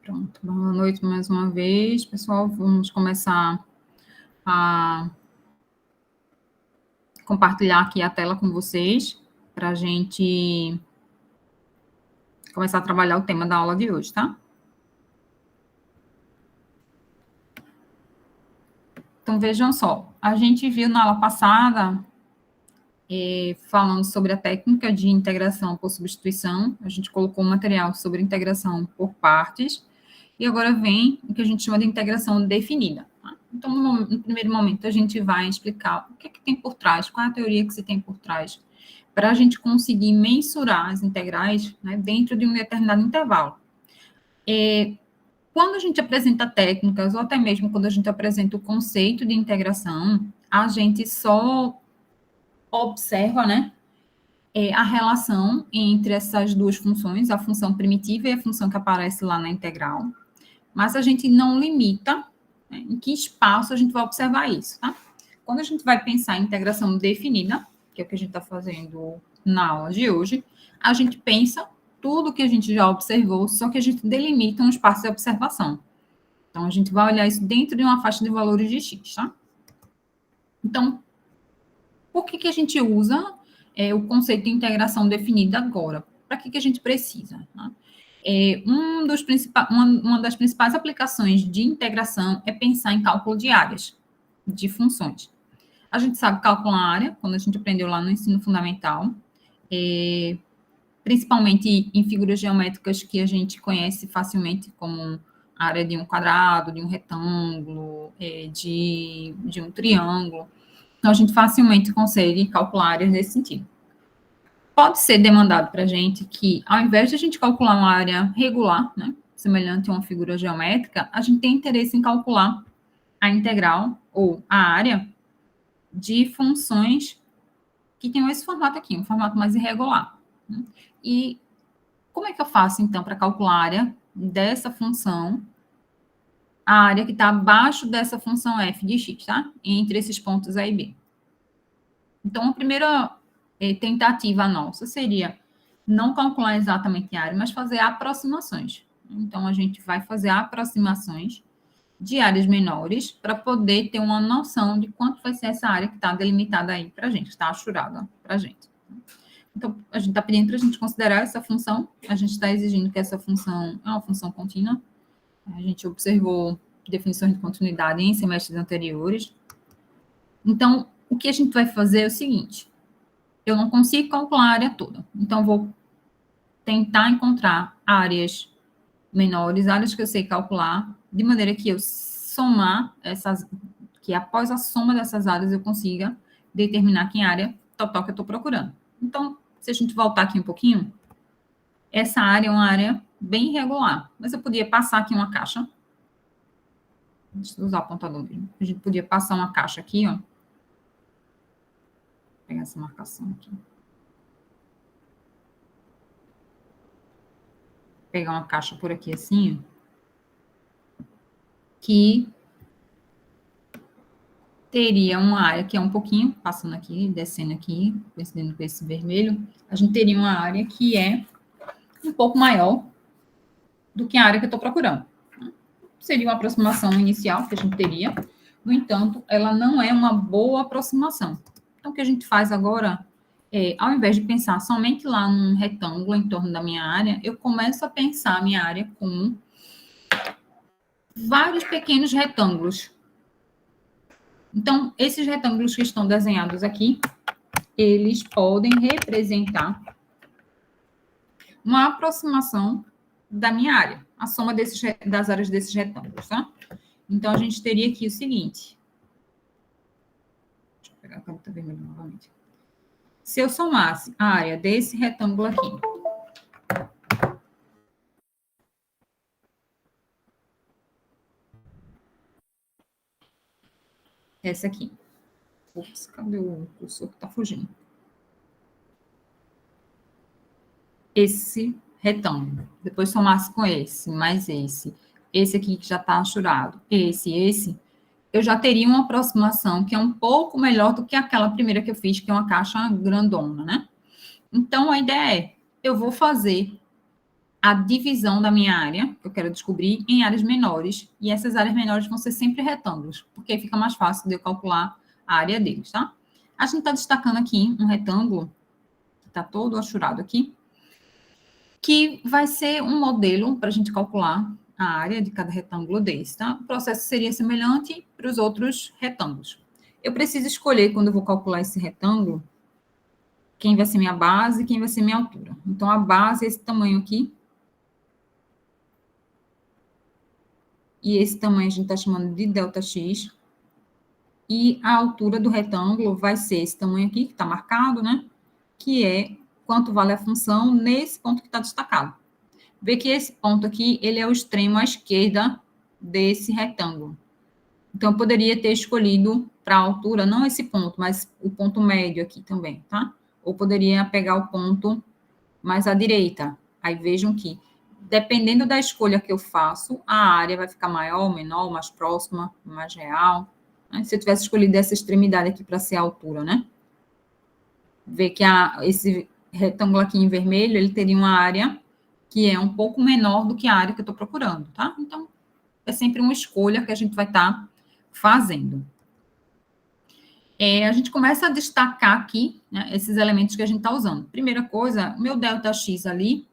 Pronto, boa noite mais uma vez, pessoal. Vamos começar a compartilhar aqui a tela com vocês para a gente começar a trabalhar o tema da aula de hoje, tá? Então, vejam só, a gente viu na aula passada, falando sobre a técnica de integração por substituição, a gente colocou um material sobre integração por partes, e agora vem o que a gente chama de integração definida. Tá? Então, no primeiro momento, a gente vai explicar o que tem por trás, qual é a teoria que se tem por trás, para a gente conseguir mensurar as integrais, né, dentro de um determinado intervalo. Quando a gente apresenta técnicas, ou até mesmo quando a gente apresenta o conceito de integração, a gente só observa, né, a relação entre essas duas funções, a função primitiva e a função que aparece lá na integral, mas a gente não limita, né, em que espaço a gente vai observar isso, tá? Quando a gente vai pensar em integração definida, que é o que a gente está fazendo na aula de hoje, a gente pensa tudo que a gente já observou, só que a gente delimita um espaço de observação. Então, a gente vai olhar isso dentro de uma faixa de valores de x, tá? Então, por que a gente usa o conceito de integração definida agora? Para que a gente precisa? Tá? Uma das principais aplicações de integração é pensar em cálculo de áreas de funções. A gente sabe calcular área, quando a gente aprendeu lá no ensino fundamental, principalmente em figuras geométricas que a gente conhece facilmente, como a área de um quadrado, de um retângulo, de um triângulo. Então, a gente facilmente consegue calcular áreas nesse sentido. Pode ser demandado para a gente que, ao invés de a gente calcular uma área regular, né, semelhante a uma figura geométrica, a gente tem interesse em calcular a integral ou a área de funções que tenham esse formato aqui, um formato mais irregular. Né? E como é que eu faço, então, para calcular a área dessa função, a área que está abaixo dessa função f de x, tá? Entre esses pontos A e B. Então, a primeira tentativa nossa seria não calcular exatamente a área, mas fazer aproximações. Então, a gente vai fazer aproximações de áreas menores para poder ter uma noção de quanto vai ser essa área que está delimitada aí para a gente, está achurada para a gente. Então, a gente está pedindo para a gente considerar essa função, a gente está exigindo que essa função é uma função contínua. A gente observou definições de continuidade em semestres anteriores. Então, o que a gente vai fazer é o seguinte: eu não consigo calcular a área toda, então vou tentar encontrar áreas menores, áreas que eu sei calcular, de maneira que eu somar essas, que após a soma dessas áreas eu consiga determinar que área total que eu estou procurando. Então, se a gente voltar aqui um pouquinho, essa área é uma área bem irregular, mas eu podia passar aqui uma caixa. Deixa eu usar o apontador mesmo. A gente podia passar uma caixa aqui, ó. Vou pegar essa marcação aqui. Pegar uma caixa por aqui assim, que teria uma área que é um pouquinho, passando aqui, descendo aqui, coincidindo com esse vermelho, a gente teria uma área que é um pouco maior do que a área que eu estou procurando. Seria uma aproximação inicial que a gente teria, no entanto, ela não é uma boa aproximação. Então, o que a gente faz agora ao invés de pensar somente lá num retângulo em torno da minha área, eu começo a pensar a minha área como vários pequenos retângulos. Então, esses retângulos que estão desenhados aqui, eles podem representar uma aproximação da minha área, a soma das áreas desses retângulos, tá? Então, a gente teria aqui o seguinte. Deixa eu pegar a caneta vermelha novamente. Se eu somasse a área desse retângulo aqui, essa aqui. Ops, cadê o cursor que tá fugindo? Esse retângulo. Depois somasse com esse, mais esse. Esse aqui que já está achurado. Esse. Eu já teria uma aproximação que é um pouco melhor do que aquela primeira que eu fiz, que é uma caixa grandona, né? Então, a ideia é, eu vou fazer a divisão da minha área, que eu quero descobrir, em áreas menores, e essas áreas menores vão ser sempre retângulos, porque aí fica mais fácil de eu calcular a área deles, tá? A gente está destacando aqui um retângulo, que está todo achurado aqui, que vai ser um modelo para a gente calcular a área de cada retângulo desse, tá? O processo seria semelhante para os outros retângulos. Eu preciso escolher, quando eu vou calcular esse retângulo, quem vai ser minha base e quem vai ser minha altura. Então, a base é esse tamanho aqui. E esse tamanho a gente está chamando de ΔX. E a altura do retângulo vai ser esse tamanho aqui, que está marcado, né? Que é quanto vale a função nesse ponto que está destacado. Vê que esse ponto aqui, ele é o extremo à esquerda desse retângulo. Então, eu poderia ter escolhido para a altura, não esse ponto, mas o ponto médio aqui também, tá? Ou poderia pegar o ponto mais à direita. Aí vejam que, dependendo da escolha que eu faço, a área vai ficar maior, menor, mais próxima, mais real. Né? Se eu tivesse escolhido essa extremidade aqui para ser a altura, né? Vê que esse retângulo aqui em vermelho, ele teria uma área que é um pouco menor do que a área que eu estou procurando, tá? Então, é sempre uma escolha que a gente vai estar fazendo. A gente começa a destacar aqui, né, esses elementos que a gente está usando. Primeira coisa, o meu ΔX ali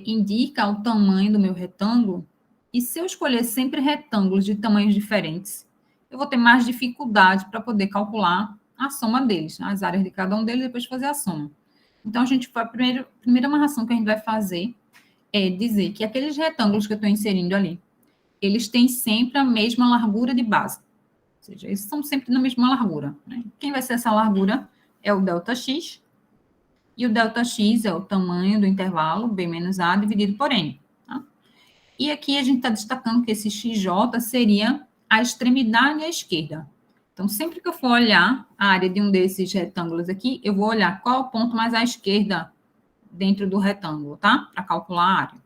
indica o tamanho do meu retângulo, e se eu escolher sempre retângulos de tamanhos diferentes, eu vou ter mais dificuldade para poder calcular a soma deles, as áreas de cada um deles, e depois fazer a soma. Então, a primeira amarração que a gente vai fazer é dizer que aqueles retângulos que eu estou inserindo ali, eles têm sempre a mesma largura de base. Ou seja, eles são sempre na mesma largura. Né? Quem vai ser essa largura é o ΔX, e o ΔX é o tamanho do intervalo, B menos A, dividido por N. Tá? E aqui a gente está destacando que esse XJ seria a extremidade à esquerda. Então, sempre que eu for olhar a área de um desses retângulos aqui, eu vou olhar qual é o ponto mais à esquerda dentro do retângulo, tá? Para calcular a área.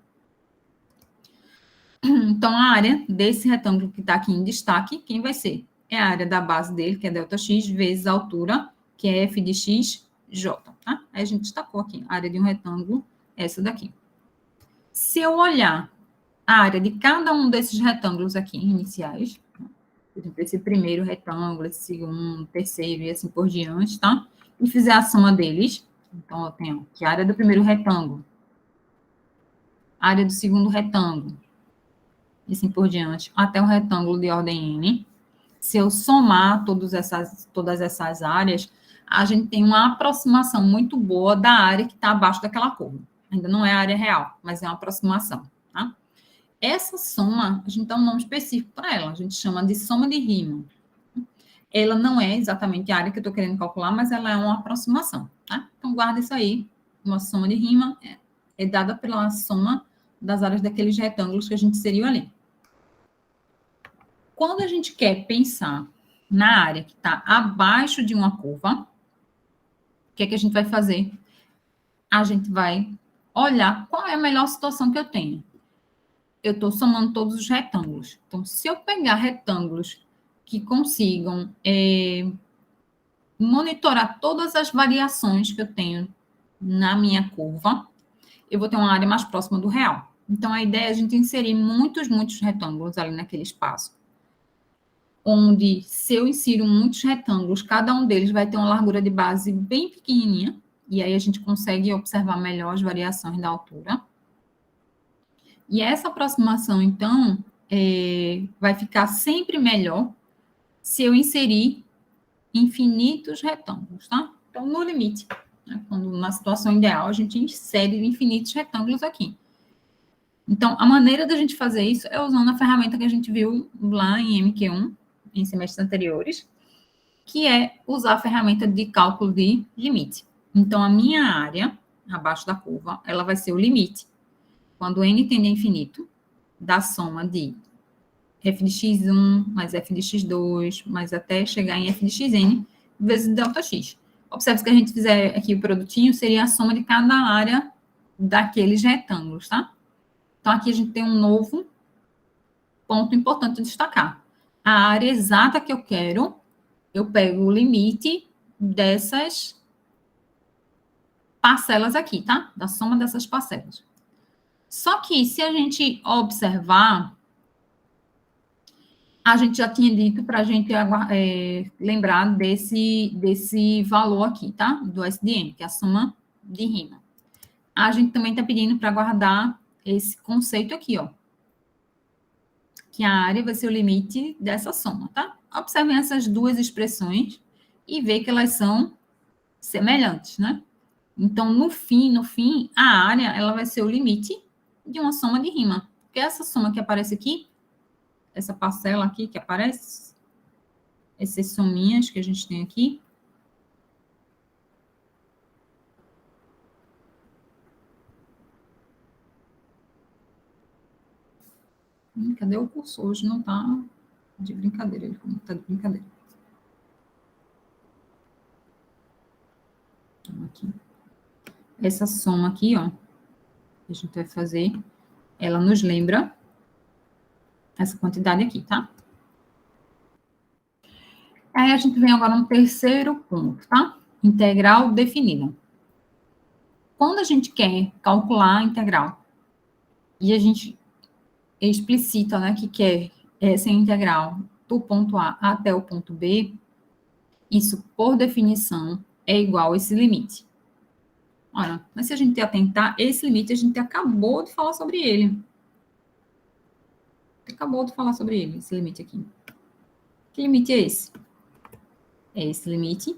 Então, a área desse retângulo que está aqui em destaque, quem vai ser? É a área da base dele, que é ΔX, vezes a altura, que é F de XJ, tá? Aí a gente destacou aqui, a área de um retângulo, essa daqui. Se eu olhar a área de cada um desses retângulos aqui, iniciais, por exemplo, esse primeiro retângulo, esse segundo, terceiro e assim por diante, tá? E fizer a soma deles, então eu tenho que a área do primeiro retângulo, a área do segundo retângulo, e assim por diante, até o retângulo de ordem N. Se eu somar todas essas áreas, a gente tem uma aproximação muito boa da área que está abaixo daquela curva. Ainda não é a área real, mas é uma aproximação, tá? Essa soma, a gente dá um nome específico para ela, a gente chama de soma de Riemann. Ela não é exatamente a área que eu estou querendo calcular, mas ela é uma aproximação, tá? Então, guarda isso aí, uma soma de Riemann é dada pela soma das áreas daqueles retângulos que a gente inseriu ali. Quando a gente quer pensar na área que está abaixo de uma curva, o que é que a gente vai fazer? A gente vai olhar qual é a melhor situação que eu tenho. Eu estou somando todos os retângulos. Então, se eu pegar retângulos que consigam monitorar todas as variações que eu tenho na minha curva, eu vou ter uma área mais próxima do real. Então, a ideia é a gente inserir muitos retângulos ali naquele espaço, onde, se eu insiro muitos retângulos, cada um deles vai ter uma largura de base bem pequenininha, e aí a gente consegue observar melhor as variações da altura. E essa aproximação, então, vai ficar sempre melhor se eu inserir infinitos retângulos, tá? Então, no limite, né, quando na situação ideal, a gente insere infinitos retângulos aqui. Então, a maneira da gente fazer isso é usando a ferramenta que a gente viu lá em MQ1, em semestres anteriores, que é usar a ferramenta de cálculo de limite. Então, a minha área, abaixo da curva, ela vai ser o limite. Quando n tende a infinito, da soma de f de x1 mais f de x2, mais até chegar em f de xn, vezes ΔX. Observe que a gente fizer aqui o produtinho, seria a soma de cada área daqueles retângulos, tá? Então, aqui a gente tem um novo ponto importante a destacar. A área exata que eu quero, eu pego o limite dessas parcelas aqui, tá? Da soma dessas parcelas. Só que, se a gente observar, a gente já tinha dito para a gente lembrar desse valor aqui, tá? Do SDM, que é a soma de rima. A gente também está pedindo para guardar esse conceito aqui, ó. Que a área vai ser o limite dessa soma, tá? Observem essas duas expressões e vê que elas são semelhantes, né? Então, no fim, a área ela vai ser o limite de uma soma de rima. Porque essa soma que aparece aqui, essa parcela aqui que aparece, essas sominhas que a gente tem aqui, cadê o cursor? Hoje não tá de brincadeira, ele tá de brincadeira. Aqui. Essa soma aqui, ó, que a gente vai fazer, ela nos lembra essa quantidade aqui, tá? Aí a gente vem agora no terceiro ponto, tá? Integral definida. Quando a gente quer calcular a integral e a gente explicita, né, que quer essa integral do ponto A até o ponto B, isso, por definição, é igual a esse limite. Ora, mas se a gente atentar, esse limite a gente acabou de falar sobre ele. Acabou de falar sobre ele, esse limite aqui. Que limite é esse? É esse limite,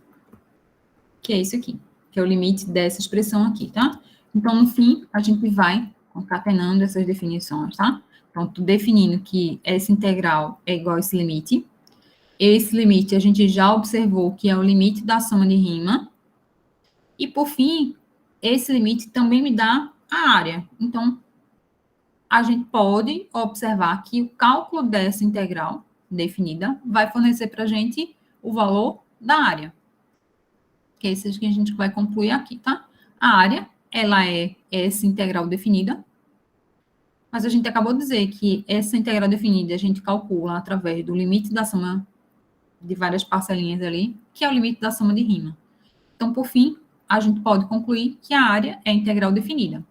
que é esse aqui, que é o limite dessa expressão aqui, tá? Então, no fim, a gente vai concatenando essas definições, tá? Então, tô definindo que essa integral é igual a esse limite. Esse limite a gente já observou que é o limite da soma de rima. E, por fim, esse limite também me dá a área. Então, a gente pode observar que o cálculo dessa integral definida vai fornecer para a gente o valor da área. Que é isso que a gente vai concluir aqui, tá? A área, ela é essa integral definida, mas a gente acabou de dizer que essa integral definida a gente calcula através do limite da soma de várias parcelinhas ali, que é o limite da soma de rima. Então, por fim, a gente pode concluir que a área é integral definida.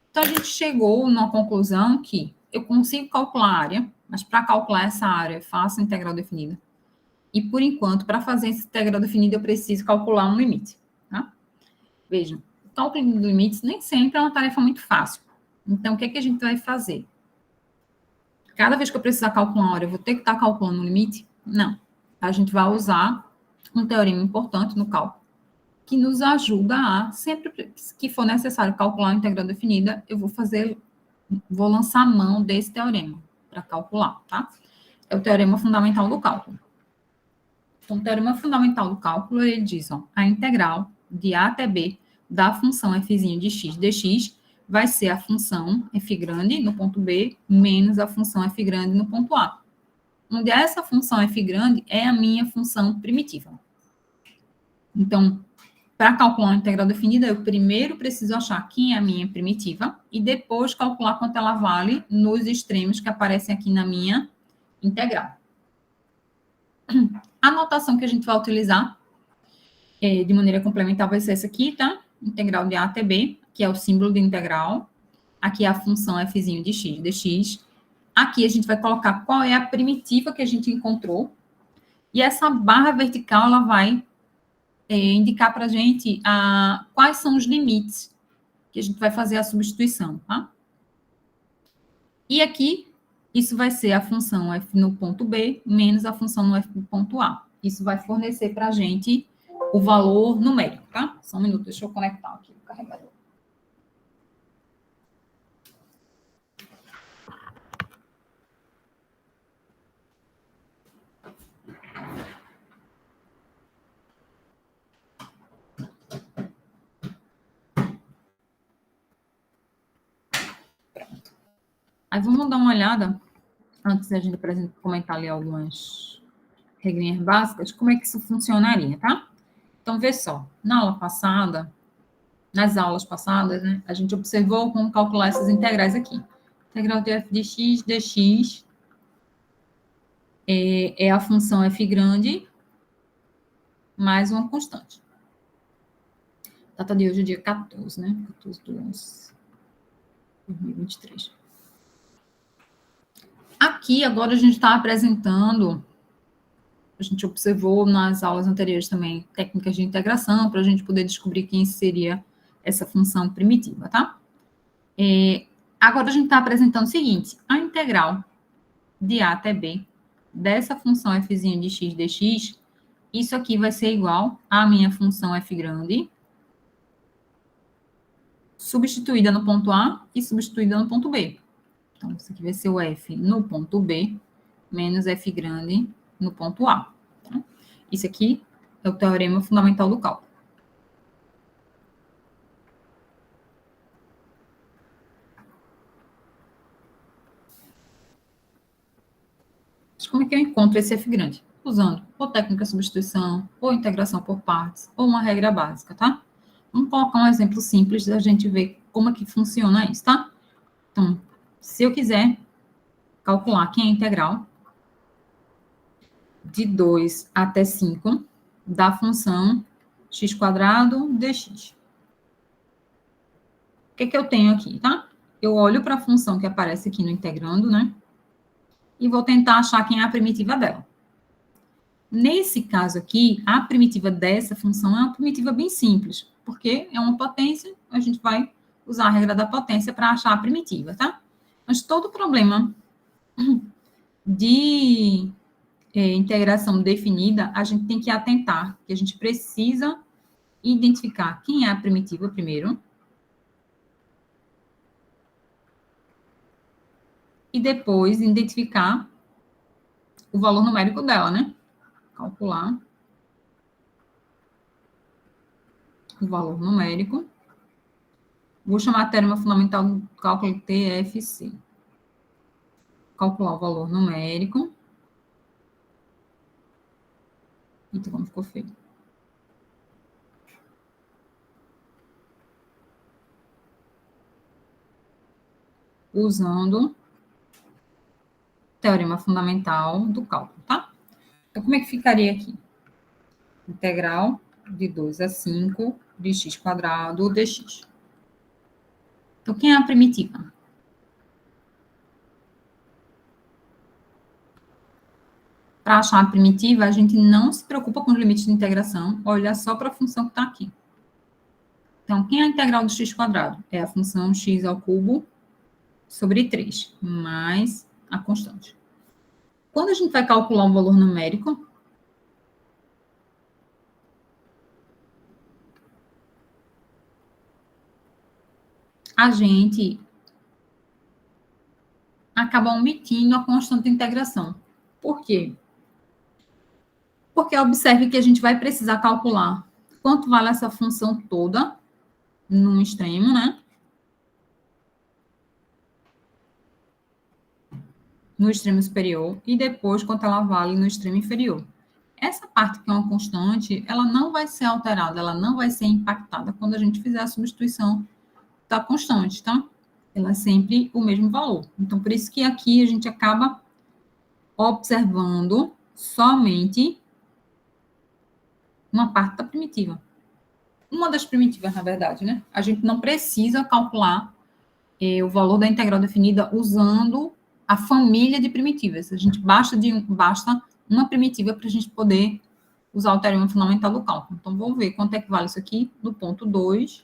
Então, a gente chegou numa conclusão que eu consigo calcular a área, mas para calcular essa área, eu faço a integral definida. E, por enquanto, para fazer essa integral definida, eu preciso calcular um limite. Tá? Vejam, o cálculo de limites nem sempre é uma tarefa muito fácil. Então, o que é que a gente vai fazer? Cada vez que eu precisar calcular uma área, eu vou ter que estar calculando um limite? Não. A gente vai usar um teorema importante no cálculo, que nos ajuda a, sempre que for necessário calcular uma integral definida, eu vou lançar mão desse teorema para calcular, tá? É o teorema fundamental do cálculo. Então, o teorema fundamental do cálculo, ele diz, ó, a integral de A até B da função f' de x dx vai ser a função f grande no ponto B menos a função f grande no ponto A. Onde essa função f grande é a minha função primitiva. Então, para calcular uma integral definida, eu primeiro preciso achar quem é a minha primitiva e depois calcular quanto ela vale nos extremos que aparecem aqui na minha integral. A notação que a gente vai utilizar de maneira complementar vai ser essa aqui, tá? Integral de A até B, que é o símbolo de integral. Aqui é a função f' de x dx. Aqui a gente vai colocar qual é a primitiva que a gente encontrou. E essa barra vertical, ela vai indicar para a gente quais são os limites que a gente vai fazer a substituição, tá? E aqui, isso vai ser a função f no ponto B menos a função no f no ponto A. Isso vai fornecer para a gente o valor numérico, tá? Só um minuto, deixa eu conectar aqui o carregador. Aí vamos dar uma olhada, antes da gente comentar ali algumas regrinhas básicas, como é que isso funcionaria, tá? Então, vê só, nas aulas passadas, né, a gente observou como calcular essas integrais aqui. Integral de f de x dx é a função f grande mais uma constante. Data de hoje é dia 14, né? 14 do 11. 2023. Aqui, agora, a gente está apresentando, a gente observou nas aulas anteriores também técnicas de integração, para a gente poder descobrir quem seria essa função primitiva, tá? Agora, a gente está apresentando o seguinte, a integral de A até B dessa função f' de x dx, isso aqui vai ser igual à minha função f grande, substituída no ponto A e substituída no ponto B. Então, isso aqui vai ser o f no ponto B menos f grande no ponto A. Tá? Isso aqui é o teorema fundamental do cálculo. Mas como é que eu encontro esse f grande? Usando ou técnica de substituição, ou integração por partes, ou uma regra básica, tá? Vamos colocar um exemplo simples da gente ver como é que funciona isso, tá? Então, se eu quiser calcular quem é a integral de 2 até 5 da função x² dx. O que eu tenho aqui, tá? Eu olho para a função que aparece aqui no integrando, né? E vou tentar achar quem é a primitiva dela. Nesse caso aqui, a primitiva dessa função é uma primitiva bem simples, porque é uma potência, a gente vai usar a regra da potência para achar a primitiva, tá? Mas todo problema de integração definida, a gente tem que atentar, que a gente precisa identificar quem é a primitiva primeiro, e depois identificar o valor numérico dela, né? Calcular o valor numérico. Vou chamar a teorema fundamental do cálculo TFC. Calcular o valor numérico. Eita, como ficou feio. Usando teorema fundamental do cálculo, tá? Então, como é que ficaria aqui? Integral de 2 a 5 de x² dx. Então, quem é a primitiva? Para achar a primitiva, a gente não se preocupa com os limites de integração, olha só para a função que está aqui. Então, quem é a integral do x²? É a função x² sobre 3, mais a constante. Quando a gente vai calcular um valor numérico, a gente acaba omitindo a constante de integração. Por quê? Porque observe que a gente vai precisar calcular quanto vale essa função toda no extremo, né? No extremo superior, e depois quanto ela vale no extremo inferior. Essa parte que é uma constante, ela não vai ser alterada, ela não vai ser impactada quando a gente fizer a substituição da constante, tá? Ela é sempre o mesmo valor. Então, por isso que aqui a gente acaba observando somente uma parte da primitiva. Uma das primitivas, na verdade, né? A gente não precisa calcular o valor da integral definida usando a família de primitivas. A gente basta uma primitiva para a gente poder usar o teorema fundamental do cálculo. Então, vou ver quanto é que vale isso aqui do ponto 2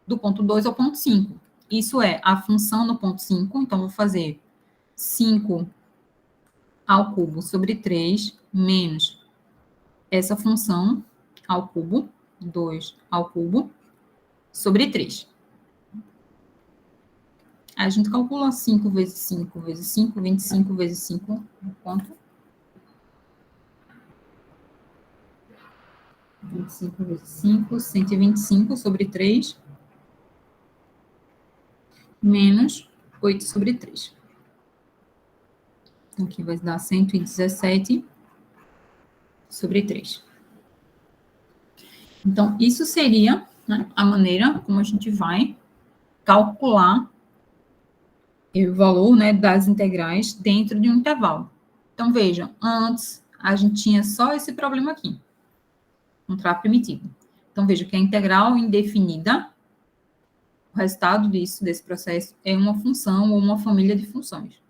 ao ponto 5. Isso é a função no ponto 5, então vou fazer 5 ao cubo sobre 3 menos essa função ao cubo, 2 ao cubo, sobre 3. Aí a gente calcula 5 vezes 5 vezes 5, 25 vezes 5, quanto? 25 vezes 5, 125 sobre 3, menos 8 sobre 3. Então, aqui vai dar 117 sobre 3. Então, isso seria, né, a maneira como a gente vai calcular o valor, né, das integrais dentro de um intervalo. Então, vejam, antes a gente tinha só esse problema aqui, encontrar a primitiva. Então, veja que a integral indefinida O resultado desse processo, é uma função ou uma família de funções.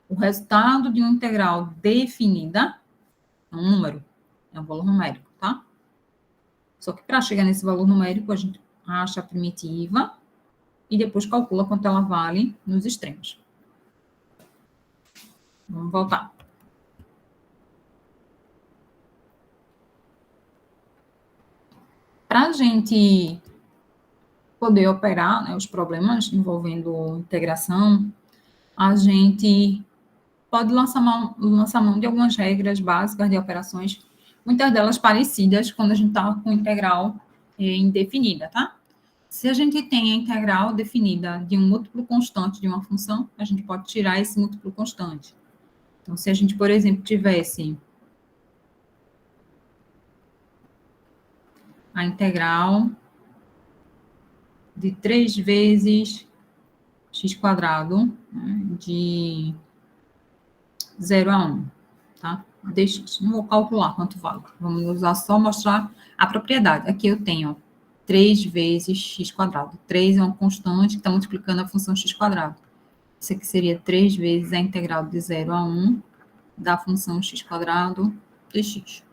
O resultado de uma integral definida é um número, é um valor numérico, tá? Só que para chegar nesse valor numérico, a gente acha a primitiva e depois calcula quanto ela vale nos extremos. Vamos voltar. Para a gente poder operar, né, os problemas envolvendo integração, a gente pode lançar mão de algumas regras básicas de operações, muitas delas parecidas quando a gente está com integral indefinida, tá? Se a gente tem a integral definida de um múltiplo constante de uma função, a gente pode tirar esse múltiplo constante. Então, se a gente, por exemplo, tivesse a integral de 3 vezes x quadrado, né, de 0 a 1, tá? Dx. Não vou calcular quanto vale. Vamos usar só mostrar a propriedade. Aqui eu tenho 3 vezes x quadrado. 3 é uma constante que está multiplicando a função x quadrado. Isso aqui seria 3 vezes a integral de 0 a 1 da função x quadrado dx.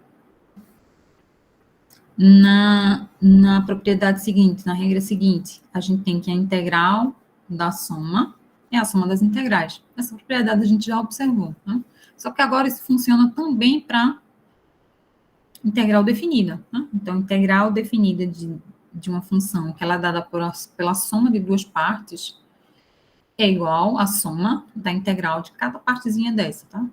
Na propriedade seguinte, na regra seguinte, a gente tem que a integral da soma é a soma das integrais. Essa propriedade a gente já observou, né? Só que agora isso funciona também para integral definida, né? Então, integral definida de uma função que ela é dada pela soma de duas partes é igual à soma da integral de cada partezinha dessa, tá?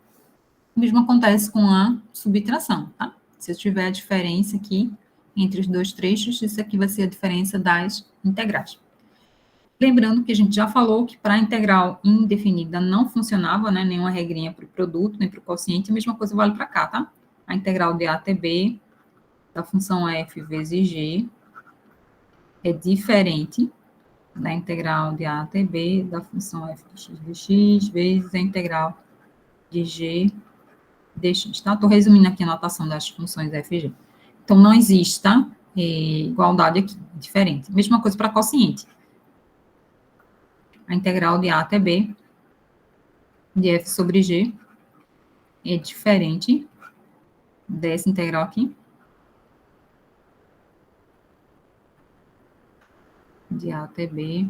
O mesmo acontece com a subtração, tá? Se eu tiver a diferença aqui entre os dois trechos, isso aqui vai ser a diferença das integrais. Lembrando que a gente já falou que para a integral indefinida não funcionava, né, nenhuma regrinha para o produto, nem para o quociente, a mesma coisa vale para cá, tá? A integral de a até b da função f vezes g é diferente da integral de a até b da função f de x vezes a integral de g dx, tá? Estou resumindo aqui a notação das funções f e g. Então, não existe, tá? Igualdade aqui, diferente. Mesma coisa para quociente. A integral de a até b de f sobre g é diferente dessa integral aqui, de a até b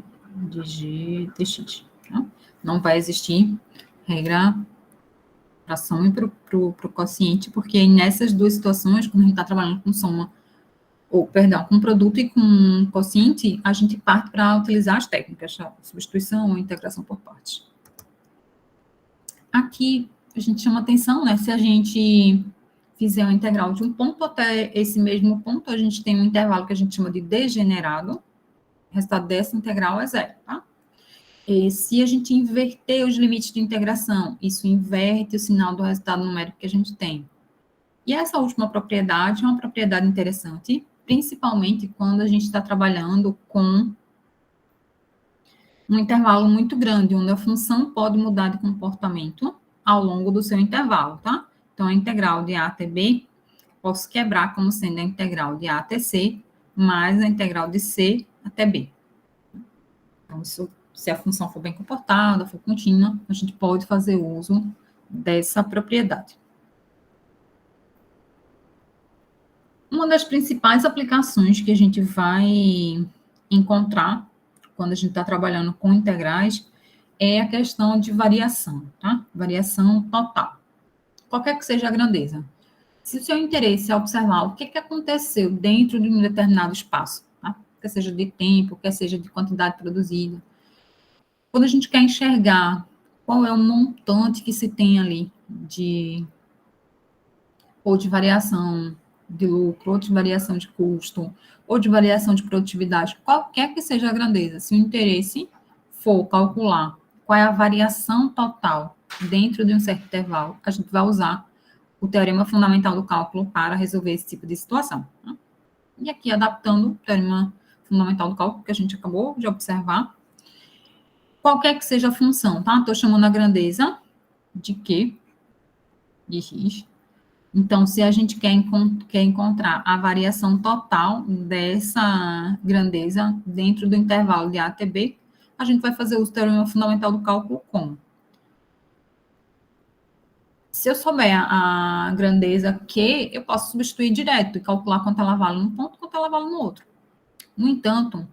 de g dx. Tá? Não vai existir regra para soma e para o quociente, porque nessas duas situações, quando a gente está trabalhando com soma, com produto e com quociente, a gente parte para utilizar as técnicas, tá? Substituição ou integração por partes. Aqui, a gente chama atenção, né? Se a gente fizer uma integral de um ponto até esse mesmo ponto, a gente tem um intervalo que a gente chama de degenerado. O resultado dessa integral é zero, tá? E se a gente inverter os limites de integração, isso inverte o sinal do resultado numérico que a gente tem. E essa última propriedade é uma propriedade interessante, principalmente quando a gente está trabalhando com um intervalo muito grande, onde a função pode mudar de comportamento ao longo do seu intervalo, tá? Então, a integral de a até b, posso quebrar como sendo a integral de a até c, mais a integral de c até b. Então, isso, se a função for bem comportada, for contínua, a gente pode fazer uso dessa propriedade. Uma das principais aplicações que a gente vai encontrar quando a gente está trabalhando com integrais é a questão de variação, tá? Variação total. Qualquer que seja a grandeza. Se o seu interesse é observar o que aconteceu dentro de um determinado espaço, tá? Quer seja de tempo, quer seja de quantidade produzida. Quando a gente quer enxergar qual é o montante que se tem ali ou de variação de lucro, ou de variação de custo, ou de variação de produtividade, qualquer que seja a grandeza, se o interesse for calcular qual é a variação total dentro de um certo intervalo, a gente vai usar o teorema fundamental do cálculo para resolver esse tipo de situação. Né? E aqui, adaptando o teorema fundamental do cálculo que a gente acabou de observar, qualquer que seja a função, tá? Estou chamando a grandeza de Q, de X, Então, se a gente quer encontrar a variação total dessa grandeza dentro do intervalo de A até B, a gente vai fazer o uso do teorema fundamental do cálculo como? Se eu souber a grandeza Q, eu posso substituir direto e calcular quanto ela vale num ponto, quanto ela vale no outro. No entanto,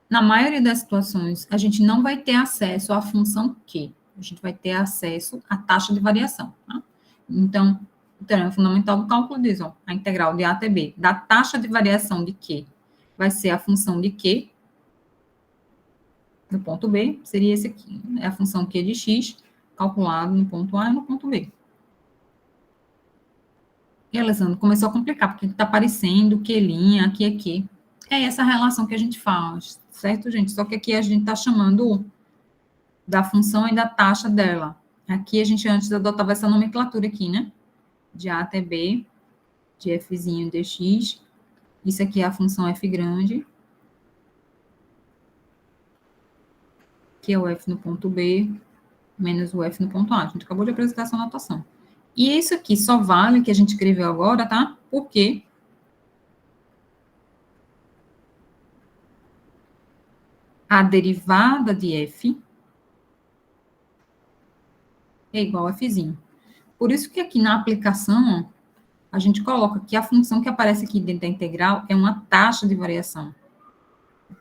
na maioria das situações, a gente não vai ter acesso à função Q. A gente vai ter acesso à taxa de variação. Tá? Então, o teorema fundamental do cálculo diz, ó, a integral de A até B da taxa de variação de Q vai ser a função de Q no ponto B, seria esse aqui, é a função Q de X, calculado no ponto A e no ponto B. E, Alessandro, começou a complicar, porque está aparecendo Q', aqui é Q. É essa relação que a gente faz, certo, gente? Só que aqui a gente está chamando da função e da taxa dela. Aqui a gente antes adotava essa nomenclatura aqui, né? De A até B, de Fzinho dx. Isso aqui é a função f grande, que é o f no ponto B, menos o f no ponto A. A gente acabou de apresentar essa notação. E isso aqui só vale que a gente escreveu agora, tá? Porque a derivada de f é igual a fzinho. Por isso que aqui na aplicação, a gente coloca que a função que aparece aqui dentro da integral é uma taxa de variação.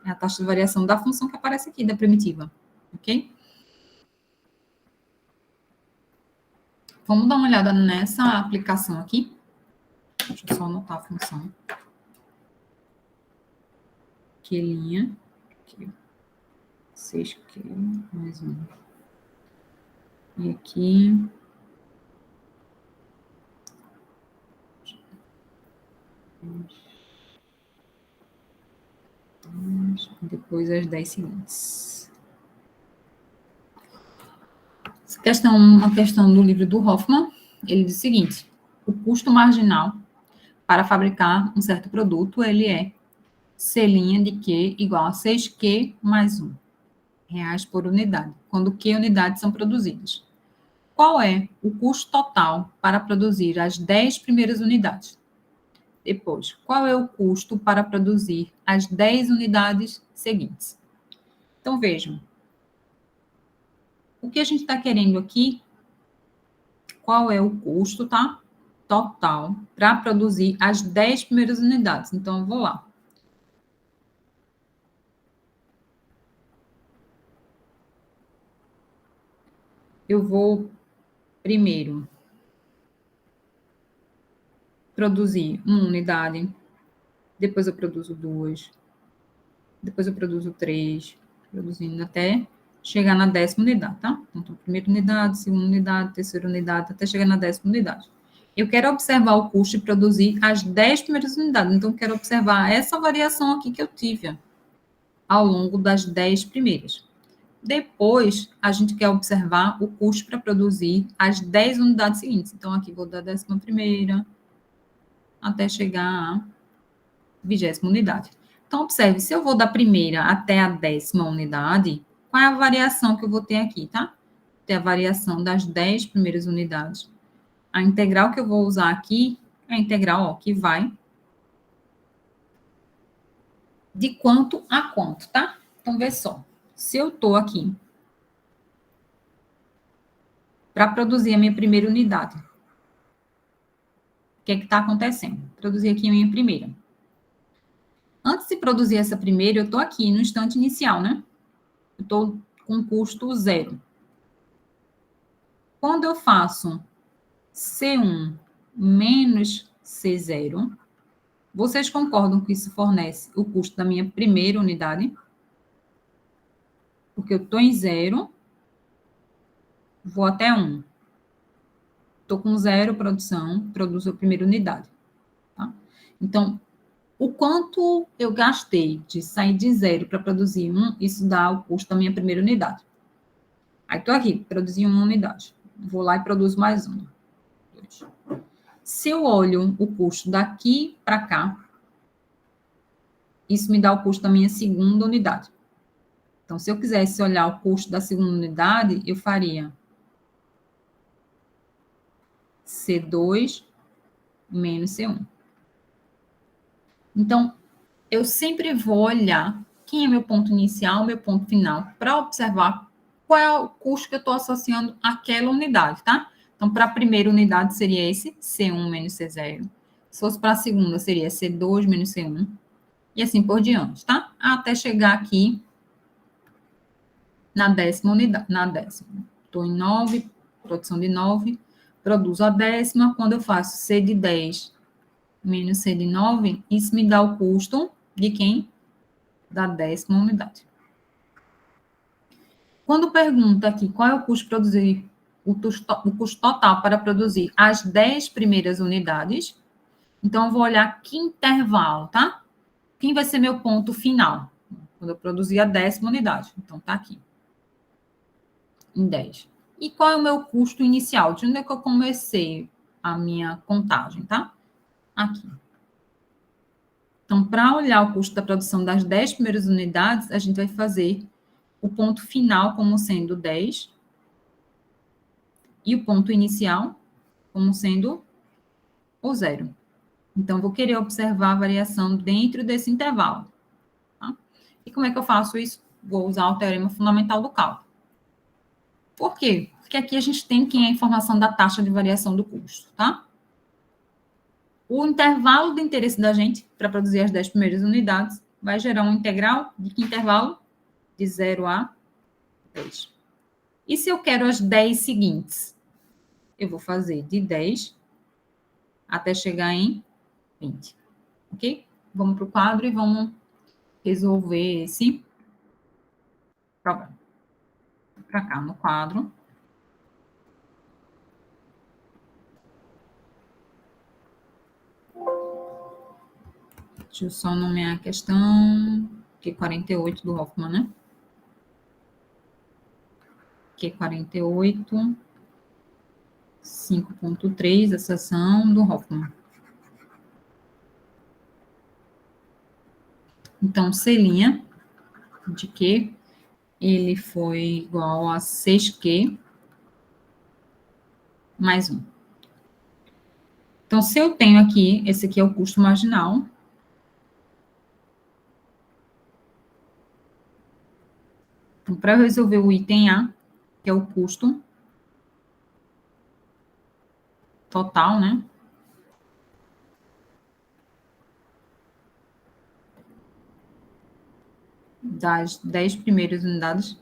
É a taxa de variação da função que aparece aqui, da primitiva. Ok? Vamos dar uma olhada nessa aplicação aqui. Deixa eu só anotar a função. Q', aqui, 6Q mais 1. E aqui... Depois as 10 seguintes. Uma questão do livro do Hoffman, ele diz o seguinte: o custo marginal para fabricar um certo produto, ele é C' de Q igual a 6Q mais 1 reais por unidade, quando Q unidades são produzidas. Qual é o custo total para produzir as 10 primeiras unidades? Depois, qual é o custo para produzir as 10 unidades seguintes? Então, vejam. O que a gente está querendo aqui, qual é o custo, tá? Total para produzir as 10 primeiras unidades. Então, eu vou lá. Eu vou, primeiro, produzir uma unidade, depois eu produzo 2, depois eu produzo 3, produzindo até chegar na 10ª unidade, tá? Então, primeira unidade, segunda unidade, terceira unidade, até chegar na 10ª unidade. Eu quero observar o custo de produzir as 10 primeiras unidades, então eu quero observar essa variação aqui que eu tive ao longo das 10 primeiras. Depois, a gente quer observar o custo para produzir as 10 unidades seguintes. Então, aqui vou da 11ª até chegar à 20ª unidade. Então, observe, se eu vou da primeira até a 10ª unidade, qual é a variação que eu vou ter aqui, tá? Ter a variação das 10 primeiras unidades. A integral que eu vou usar aqui é a integral, ó, que vai de quanto a quanto, tá? Então, vê só. Se eu estou aqui para produzir a minha primeira unidade, o que é que está acontecendo? Produzir aqui a minha primeira. Antes de produzir essa primeira, eu estou aqui no instante inicial, né? Eu estou com custo 0. Quando eu faço C1 menos C0, vocês concordam que isso fornece o custo da minha primeira unidade? Porque eu estou em 0, vou até 1. Estou com 0 produção, produzo a primeira unidade. Tá? Então, o quanto eu gastei de sair de 0 para produzir 1, isso dá o custo da minha primeira unidade. Aí, estou aqui, produzi uma unidade. Vou lá e produzo mais uma. 2. Se eu olho o custo daqui para cá, isso me dá o custo da minha segunda unidade. Então, se eu quisesse olhar o custo da segunda unidade, eu faria C2 menos C1. Então, eu sempre vou olhar quem é meu ponto inicial, meu ponto final, para observar qual é o custo que eu estou associando àquela unidade, tá? Então, para a primeira unidade seria esse, C1 menos C0. Se fosse para a segunda, seria C2 menos C1. E assim por diante, tá? Até chegar aqui na 10ª unidade. Na 10ª. Estou em 9, produção de 9. Produzo a 10ª. Quando eu faço C de 10 menos C de 9, isso me dá o custo de quem? Da 10ª unidade. Quando pergunta aqui qual é o custo de produzir, o custo total para produzir as 10 primeiras unidades, então eu vou olhar que intervalo, tá? Quem vai ser meu ponto final? Quando eu produzir a 10ª unidade. Então, tá aqui. Em 10. E qual é o meu custo inicial? De onde é que eu comecei a minha contagem, tá? Aqui. Então, para olhar o custo da produção das 10 primeiras unidades, a gente vai fazer o ponto final como sendo 10 e o ponto inicial como sendo o 0. Então, vou querer observar a variação dentro desse intervalo. Tá? E como é que eu faço isso? Vou usar o teorema fundamental do cálculo. Por quê? Porque aqui a gente tem quem é a informação da taxa de variação do custo, tá? O intervalo de interesse da gente para produzir as 10 primeiras unidades vai gerar um integral de que intervalo? De 0 a 10. E se eu quero as 10 seguintes? Eu vou fazer de 10 até chegar em 20. Ok? Vamos para o quadro e vamos resolver esse problema. Para cá no quadro. Deixa eu só nomear a questão Q48 do Hoffman, né? Q48, 5.3, a seção do Hoffman. Então, C' de Q, ele foi igual a 6Q mais 1. Então, se eu tenho aqui, esse aqui é o custo marginal. Então, para resolver o item A, que é o custo total, né? Das 10 primeiras unidades.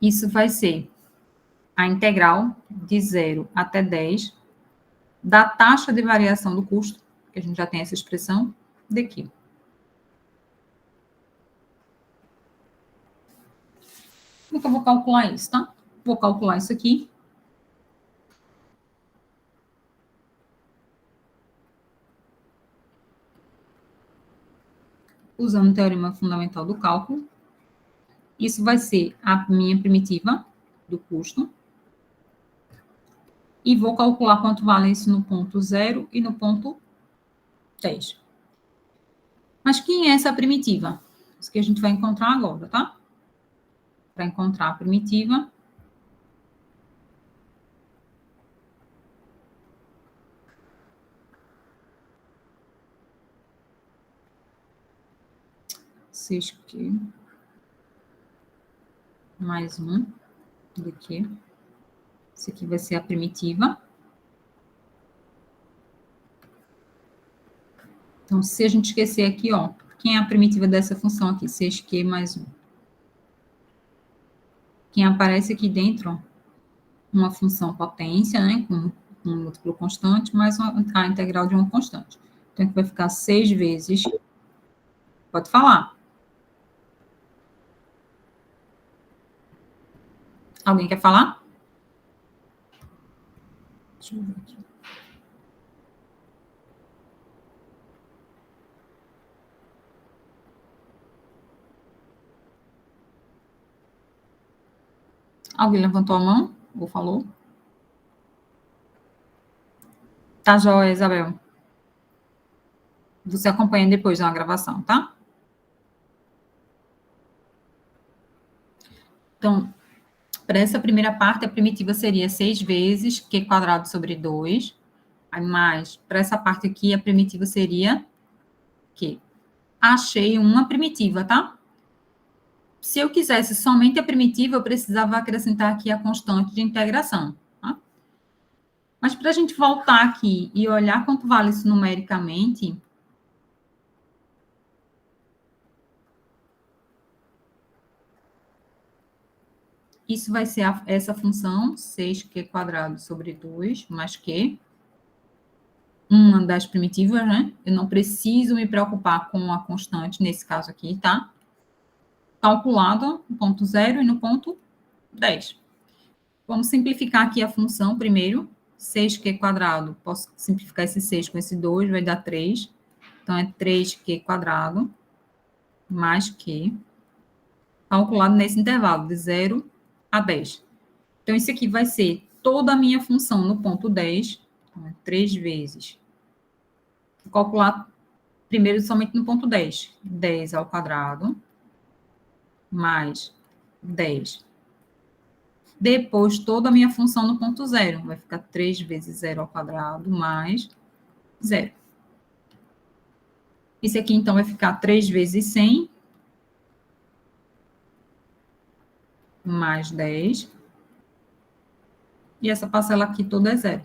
Isso vai ser a integral de 0 até 10 da taxa de variação do custo, que a gente já tem essa expressão, daqui. Como é que eu vou calcular isso, tá? Vou calcular isso aqui. Usando o teorema fundamental do cálculo. Isso vai ser a minha primitiva do custo. E vou calcular quanto vale isso no ponto 0 e no ponto 10. Mas quem é essa primitiva? Isso que a gente vai encontrar agora, tá? Para encontrar a primitiva, Q mais 1 do que. Isso aqui vai ser a primitiva. Então, se a gente esquecer aqui, ó, quem é a primitiva dessa função aqui? 6Q mais 1. Quem aparece aqui dentro, ó, uma função potência, né, com um múltiplo constante, mais a integral de uma constante. Então, aqui vai ficar 6 vezes... Pode falar. Alguém quer falar? Deixa eu ver aqui. Alguém levantou a mão ou falou? Tá joia, Isabel. Você acompanha depois na gravação, tá? Então, para essa primeira parte, a primitiva seria 6 vezes Q quadrado sobre 2. Aí, mais, para essa parte aqui, a primitiva seria que achei uma primitiva, tá? Se eu quisesse somente a primitiva, eu precisava acrescentar aqui a constante de integração, tá? Mas para a gente voltar aqui e olhar quanto vale isso numericamente, isso vai ser essa função, 6Q quadrado sobre 2 mais Q, uma das primitivas, né? Eu não preciso me preocupar com a constante nesse caso aqui, tá? Calculado no ponto 0 e no ponto 10. Vamos simplificar aqui a função primeiro. 6Q quadrado, posso simplificar esse 6 com esse 2, vai dar 3. Então, é 3Q quadrado mais Q, calculado nesse intervalo de 0 a 10. Então, isso aqui vai ser toda a minha função no ponto 10, então, é 3 vezes. Vou calcular primeiro somente no ponto 10. 10 ao quadrado mais 10. Depois, toda a minha função no ponto 0. Vai ficar 3 vezes 0 ao quadrado mais 0. Esse aqui, então, vai ficar 3 vezes 100 mais 10. E essa parcela aqui toda é 0.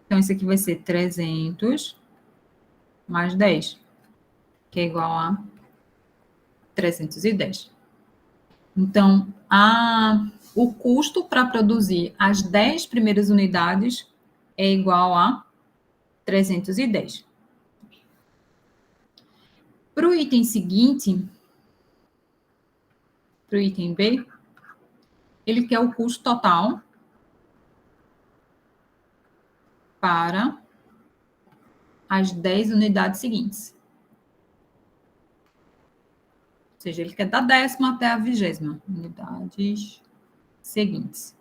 Então, esse aqui vai ser 300 mais 10, que é igual a 310. Então, o custo para produzir as 10 primeiras unidades é igual a 310. Para o item seguinte, para o item B, ele quer o custo total para as 10 unidades seguintes. Ou seja, ele quer da 10ª até a 20ª unidades seguintes.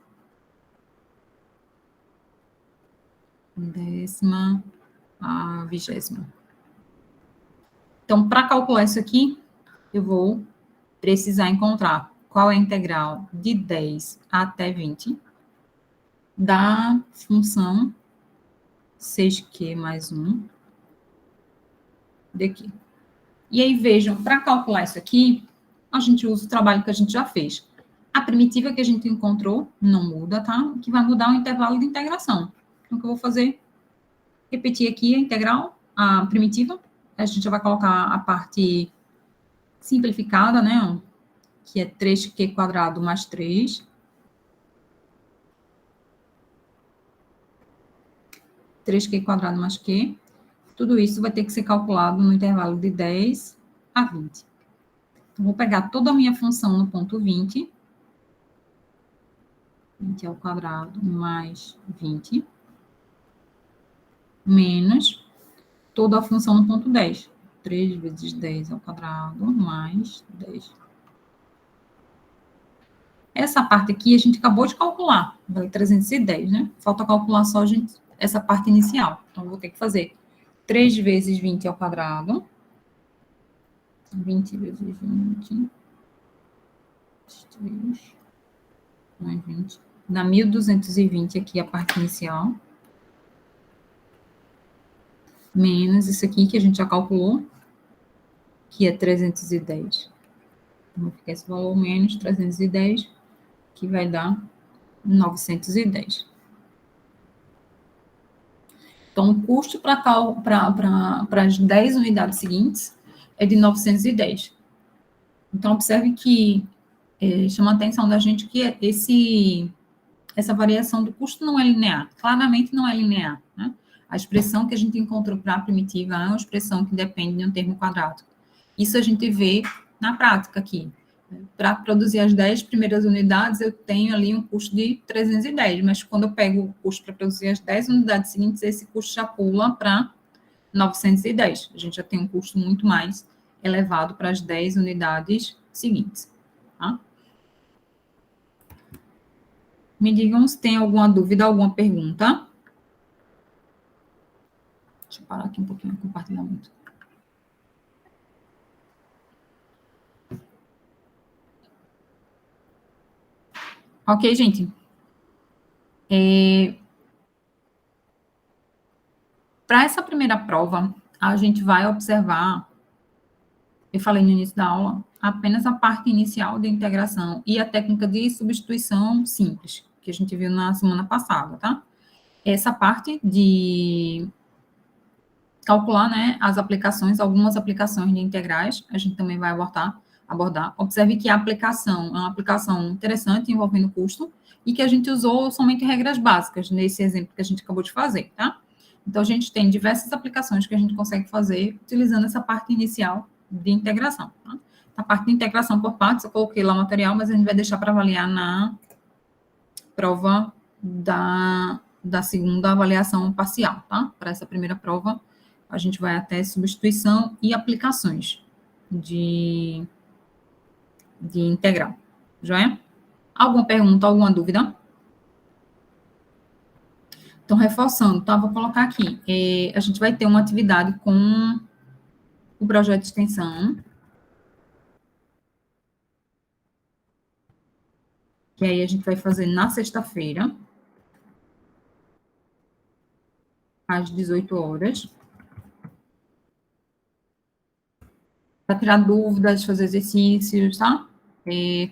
10ª a 20ª. Então, para calcular isso aqui, eu vou precisar encontrar qual é a integral de 10 até 20 da função 6Q mais 1 daqui. E aí, vejam, para calcular isso aqui, a gente usa o trabalho que a gente já fez. A primitiva que a gente encontrou não muda, tá? O que vai mudar é o intervalo de integração. Então, o que eu vou fazer? Repetir aqui a integral, a primitiva. A gente já vai colocar a parte simplificada, né? Que é 3Q quadrado mais 3. 3Q quadrado mais Q. Tudo isso vai ter que ser calculado no intervalo de 10 a 20. Então, vou pegar toda a minha função no ponto 20. 20 ao quadrado mais 20. Menos toda a função no ponto 10. 3 vezes 10 ao quadrado mais 10. Essa parte aqui a gente acabou de calcular, vale 310, né? Falta calcular só essa parte inicial. Então, eu vou ter que fazer 3 vezes 20 ao quadrado. 20 vezes 20. 3 mais 20. Dá 1.220 aqui a parte inicial. Menos isso aqui que a gente já calculou, que é 310. Então, vou ficar esse valor menos 310, que vai dar 910. Então, o custo para as 10 unidades seguintes é de 910. Então, observe que chama a atenção da gente que essa variação do custo não é linear. Claramente não é linear, né? A expressão que a gente encontrou para a primitiva é uma expressão que depende de um termo quadrado. Isso a gente vê na prática aqui. Para produzir as 10 primeiras unidades, eu tenho ali um custo de 310, mas quando eu pego o custo para produzir as 10 unidades seguintes, esse custo já pula para 910. A gente já tem um custo muito mais elevado para as 10 unidades seguintes. Tá? Me digam se tem alguma dúvida, alguma pergunta. Deixa eu parar aqui um pouquinho o compartilhamento. Ok, gente. Para essa primeira prova, a gente vai observar, eu falei no início da aula, apenas a parte inicial de integração e a técnica de substituição simples, que a gente viu na semana passada, tá? Essa parte de calcular, né, as aplicações, algumas aplicações de integrais, a gente também vai abordar. Observe que a aplicação é uma aplicação interessante, envolvendo custo, e que a gente usou somente regras básicas, nesse exemplo que a gente acabou de fazer, tá? Então, a gente tem diversas aplicações que a gente consegue fazer utilizando essa parte inicial de integração, tá? A parte de integração por partes, eu coloquei lá o material, mas a gente vai deixar para avaliar na prova da segunda avaliação parcial, tá? Para essa primeira prova, a gente vai até substituição e aplicações de integral. Já é? Alguma pergunta, alguma dúvida? Então, reforçando, tá? Vou colocar aqui. A gente vai ter uma atividade com o projeto de extensão, que aí a gente vai fazer na sexta-feira, às 18 horas. Para tirar dúvidas, fazer exercícios, tá?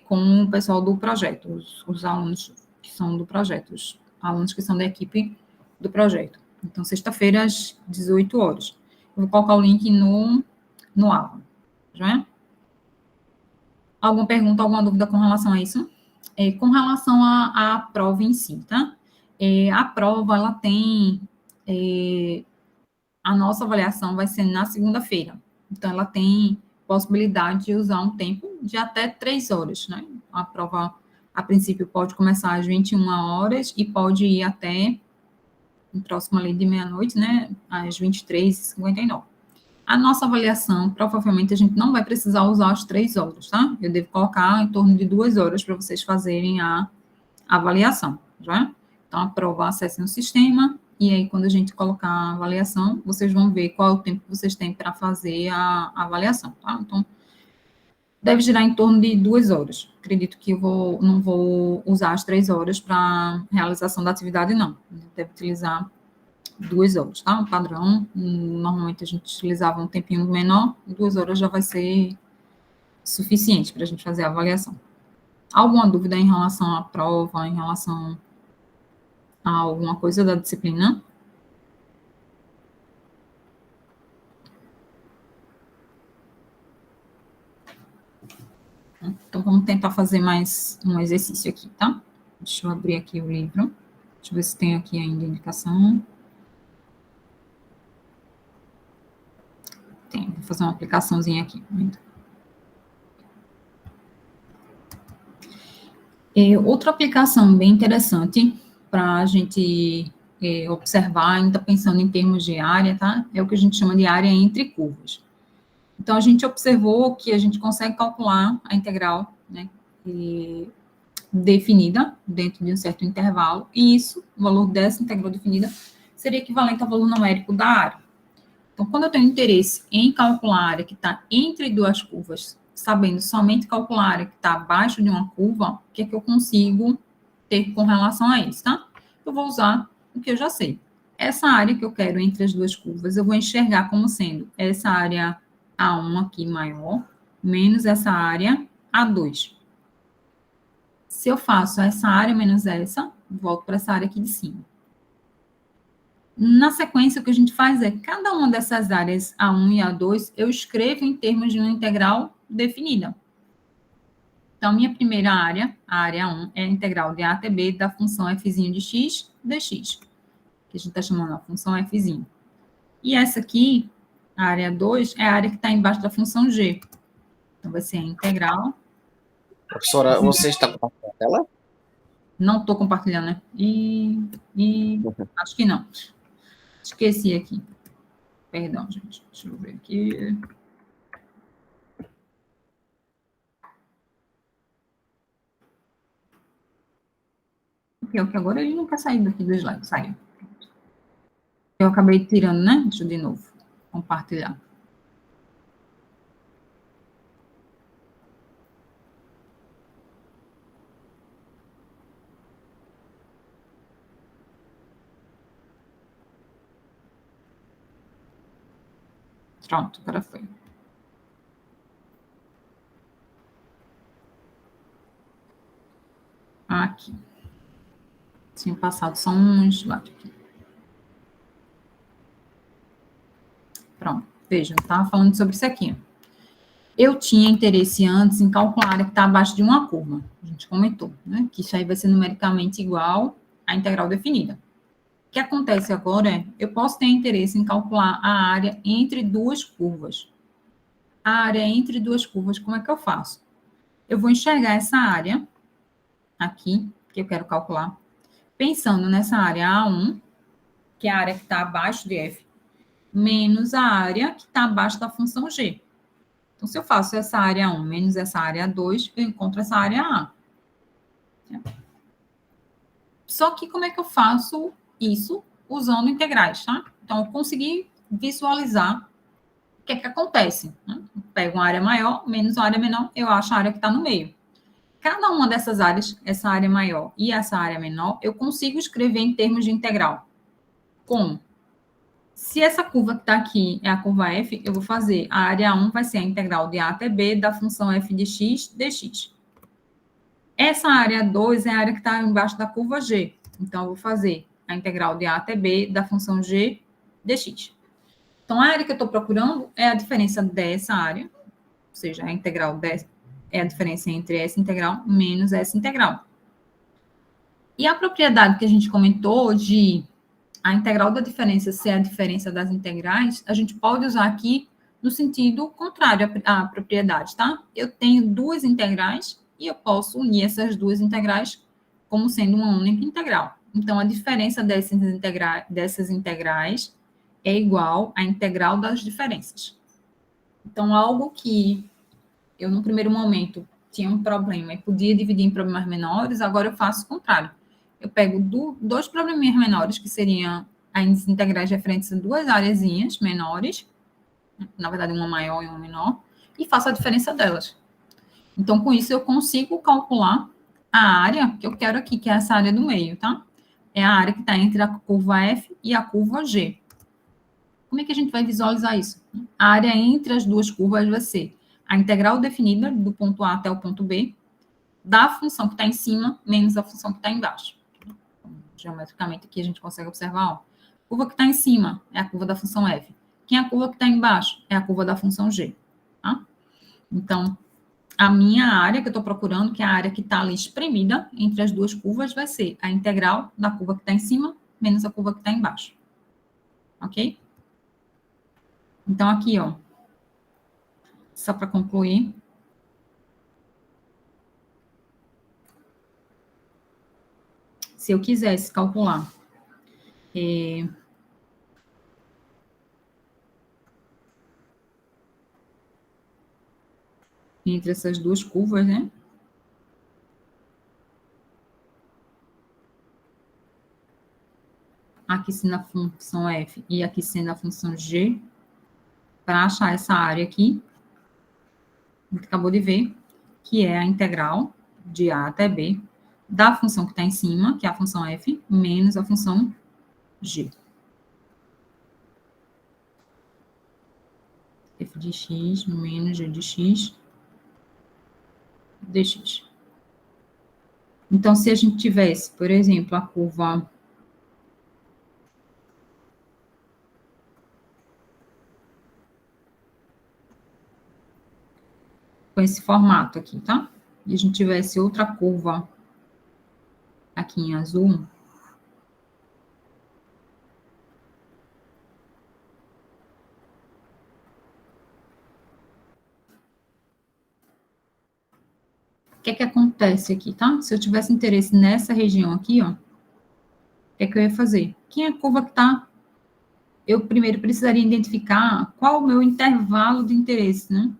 Com o pessoal do projeto, os alunos que são do projeto, os alunos que são da equipe do projeto. Então, sexta-feira, às 18 horas. Eu vou colocar o link no aula, já é? Alguma pergunta, alguma dúvida com relação a isso? Com relação à prova em si, tá? A prova, ela tem... a nossa avaliação vai ser na segunda-feira. Então, ela tem possibilidade de usar um tempo de até 3 horas, né? A prova, a princípio, pode começar às 21 horas e pode ir até o próximo ali de meia-noite, né? Às 23h59. A nossa avaliação, provavelmente, a gente não vai precisar usar as 3 horas, tá? Eu devo colocar em torno de 2 horas para vocês fazerem a avaliação, já? Então, a prova acessa no sistema, e aí, quando a gente colocar a avaliação, vocês vão ver qual é o tempo que vocês têm para fazer a avaliação, tá? Então, deve girar em torno de 2 horas. Acredito que não vou usar as 3 horas para realização da atividade, não. Deve utilizar 2 horas, tá? O padrão, normalmente a gente utilizava um tempinho menor, 2 horas já vai ser suficiente para a gente fazer a avaliação. Alguma dúvida em relação à prova, em relação a alguma coisa da disciplina? Então, vamos tentar fazer mais um exercício aqui, tá? Deixa eu abrir aqui o livro. Deixa eu ver se tem aqui ainda indicação. Tem, vou fazer uma aplicaçãozinha aqui. Outra aplicação bem interessante para a gente observar, ainda pensando em termos de área, tá? É o que a gente chama de área entre curvas. Então, a gente observou que a gente consegue calcular a integral, né, definida dentro de um certo intervalo, e isso, o valor dessa integral definida, seria equivalente ao valor numérico da área. Então, quando eu tenho interesse em calcular a área que está entre duas curvas, sabendo somente calcular a área que está abaixo de uma curva, o que é que eu consigo ter com relação a isso, tá? Eu vou usar o que eu já sei. Essa área que eu quero entre as duas curvas, eu vou enxergar como sendo essa área A1 aqui maior, menos essa área A2. Se eu faço essa área menos essa, volto para essa área aqui de cima. Na sequência, o que a gente faz é, cada uma dessas áreas A1 e A2, eu escrevo em termos de uma integral definida. Então, minha primeira área, a área 1, é a integral de A até B da função f de x dx, que a gente está chamando a função f. E essa aqui, a área 2, é a área que está embaixo da função g. Então, vai ser a integral. Professora, você está compartilhando a tela? Não estou compartilhando, né? Acho que não. Esqueci aqui. Perdão, gente. Deixa eu ver aqui. Porque agora ele não quer sair daqui do slide. Saiu. Eu acabei tirando, né? Deixa eu de novo compartilhar. Pronto, agora foi. Aqui. Tinha passado só uns slides aqui. Pronto, vejam, estava falando sobre isso aqui. Eu tinha interesse antes em calcular a área que está abaixo de uma curva. A gente comentou, né? Que isso aí vai ser numericamente igual à integral definida. O que acontece agora é, eu posso ter interesse em calcular a área entre duas curvas. A área entre duas curvas, como é que eu faço? Eu vou enxergar essa área aqui, que eu quero calcular, pensando nessa área A1, que é a área que está abaixo de F, menos a área que está abaixo da função G. Então, se eu faço essa área 1 menos essa área 2, eu encontro essa área A. Só que como é que eu faço isso usando integrais, tá? Então, eu consegui visualizar o que é que acontece. Né? Eu pego uma área maior, menos uma área menor, eu acho a área que está no meio. Cada uma dessas áreas, essa área maior e essa área menor, eu consigo escrever em termos de integral. Como? Se essa curva que está aqui é a curva f, eu vou fazer a área 1 vai ser a integral de a até b da função f de x dx. Essa área 2 é a área que está embaixo da curva g. Então, eu vou fazer a integral de a até b da função g dx. Então, a área que eu estou procurando é a diferença dessa área, ou seja, a integral é a diferença entre essa integral menos essa integral. E a propriedade que a gente comentou de a integral da diferença ser a diferença das integrais, a gente pode usar aqui no sentido contrário à propriedade, tá? Eu tenho duas integrais e eu posso unir essas duas integrais como sendo uma única integral. Então, a diferença dessas integrais é igual à integral das diferenças. Então, algo que eu, no primeiro momento, tinha um problema e podia dividir em problemas menores, agora eu faço o contrário. Eu pego dois probleminhas menores, que seriam as integrais referentes a duas areazinhas menores, na verdade, uma maior e uma menor, e faço a diferença delas. Então, com isso, eu consigo calcular a área que eu quero aqui, que é essa área do meio, tá? É a área que está entre a curva F e a curva G. Como é que a gente vai visualizar isso? A área entre as duas curvas vai ser a integral definida do ponto A até o ponto B da função que está em cima menos a função que está embaixo. Geometricamente, aqui a gente consegue observar, ó, a curva que está em cima é a curva da função f. Quem é a curva que está embaixo? É a curva da função g. Tá? Então, a minha área que eu estou procurando, que é a área que está ali espremida entre as duas curvas, vai ser a integral da curva que está em cima menos a curva que está embaixo. Ok? Então, aqui, ó, só para concluir, se eu quisesse calcular entre essas duas curvas, né? Aqui sendo a função f e aqui sendo a função g, para achar essa área aqui, a gente acabou de ver, que é a integral de a até b da função que está em cima, que é a função f, menos a função g. F de x menos g de x dx. Então, se a gente tivesse, por exemplo, a curva com esse formato aqui, tá? E a gente tivesse outra curva aqui em azul, o que é que acontece aqui, tá? Se eu tivesse interesse nessa região aqui, ó, o que é que eu ia fazer? Quem é a curva que tá? Eu primeiro precisaria identificar qual o meu intervalo de interesse, né?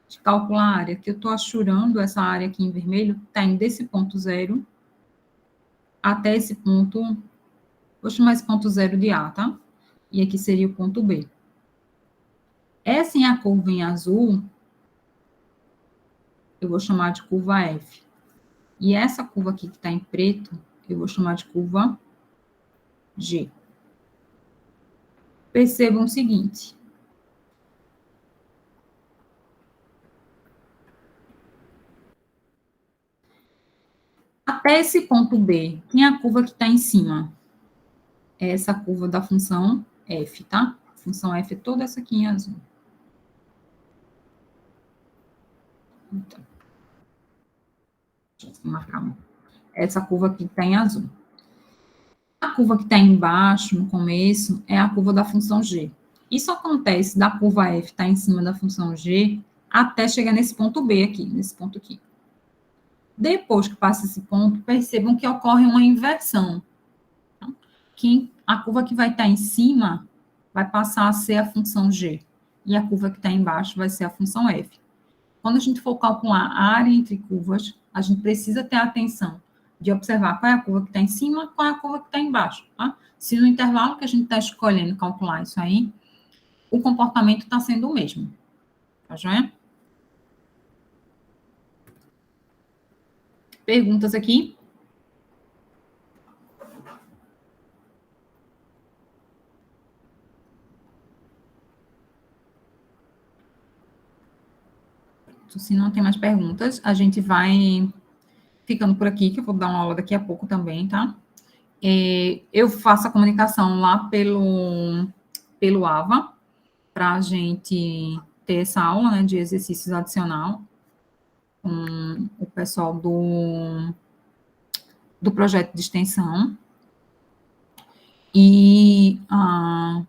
De calcular a área, que eu estou achurando essa área aqui em vermelho, está indo desse ponto zero até esse ponto, vou chamar esse ponto zero de A, tá? e aqui seria o ponto B. Essa em a curva em azul, eu vou chamar de curva F. E essa curva aqui que está em preto, eu vou chamar de curva G. Percebam o seguinte. Até esse ponto B, quem é a curva que está em cima? É essa curva da função f, tá? A função f é toda essa aqui em azul. Então, deixa eu marcar. Essa curva aqui está em azul. A curva que está embaixo, no começo, é a curva da função g. Isso acontece da curva f estar em cima da função g até chegar nesse ponto B aqui, nesse ponto aqui. Depois que passa esse ponto, percebam que ocorre uma inversão. Que a curva que vai estar em cima vai passar a ser a função g, e a curva que está embaixo vai ser a função f. Quando a gente for calcular a área entre curvas, a gente precisa ter atenção de observar qual é a curva que está em cima, qual é a curva que está embaixo, tá? Se no intervalo que a gente está escolhendo calcular isso aí, o comportamento está sendo o mesmo, tá joia? Perguntas aqui? Se não tem mais perguntas, a gente vai ficando por aqui, que eu vou dar uma aula daqui a pouco também, tá? Eu faço a comunicação lá pelo AVA, para a gente ter essa aula, né, de exercícios adicional com o pessoal do projeto de extensão. E a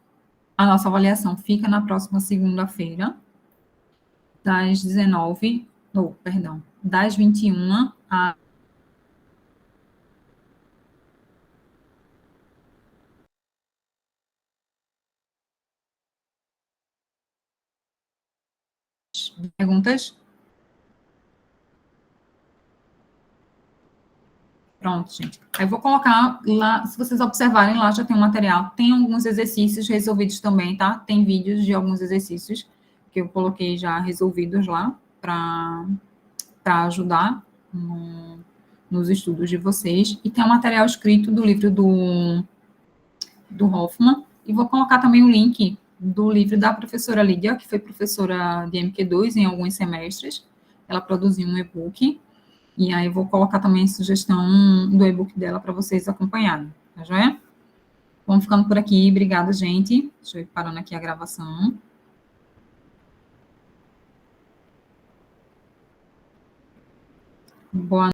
nossa avaliação fica na próxima segunda-feira, das 21 a perguntas. Pronto, gente. Aí eu vou colocar lá, se vocês observarem lá, já tem um material. Tem alguns exercícios resolvidos também, tá? Tem vídeos de alguns exercícios que eu coloquei já resolvidos lá para ajudar nos estudos de vocês. E tem um material escrito do livro do Hoffman. E vou colocar também o link do livro da professora Lídia, que foi professora de MQ2 em alguns semestres. Ela produziu um e-book. E aí vou colocar também a sugestão do e-book dela para vocês acompanharem, tá joia? Vamos ficando por aqui. Obrigada, gente. Deixa eu ir parando aqui a gravação. Boa